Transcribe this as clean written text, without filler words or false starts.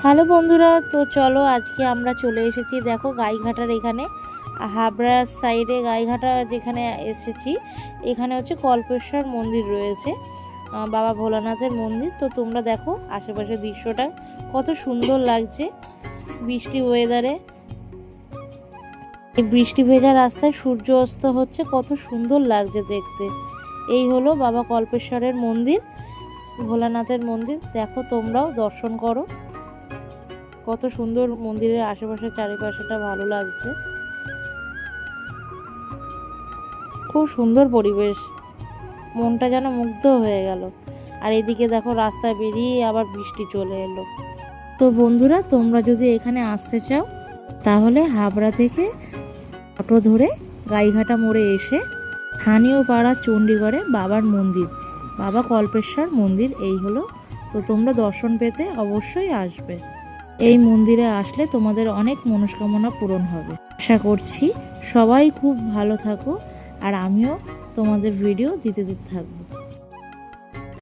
Hello বন্ধুরা, তো চলো আজকে আমরা চলে এসেছি। দেখো গাইঘাটার এখানে হাবড়ার সাইডে গাইঘাটা যেখানে এসেছি, এখানে হচ্ছে কল্পেশ্বর মন্দির রয়েছে, বাবা ভোলানাথের মন্দির। তো তোমরা দেখো আশেপাশের দৃশ্যটা কত সুন্দর লাগছে বৃষ্টি ওয়েদারে। এই বৃষ্টি ভেজা রাস্তায় সূর্য অস্ত হচ্ছে, কত সুন্দর লাগছে দেখতে। এই হলো বাবা কল্পেশ্বরের মন্দির, ভোলানাথের মন্দির। দেখো তোমরাও দর্শন করো, কত সুন্দর মন্দিরের আশেপাশে চারিপাশেটা ভালো লাগছে, খুব সুন্দর পরিবেশ, মনটা যেন মুগ্ধ হয়ে গেল। আর এদিকে দেখো রাস্তায় বেরিয়ে আবার বৃষ্টি চলে এলো। তো বন্ধুরা, তোমরা যদি এখানে আসতে চাও তাহলে হাবড়া থেকে অটো ধরে গাইঘাটা মোড়ে এসে স্থানীয় পাড়া চণ্ডীগড়ে বাবার মন্দির, বাবা কল্পেশ্বর মন্দির এই হলো। তো তোমরা দর্শন পেতে অবশ্যই আসবে। এই মন্দিরে আসলে তোমাদের অনেক মনস্কামনা পূরণ হবে। আশা করছি সবাই খুব ভালো থাকো, আর আমিও তোমাদের ভিডিও দিতে থাকবো।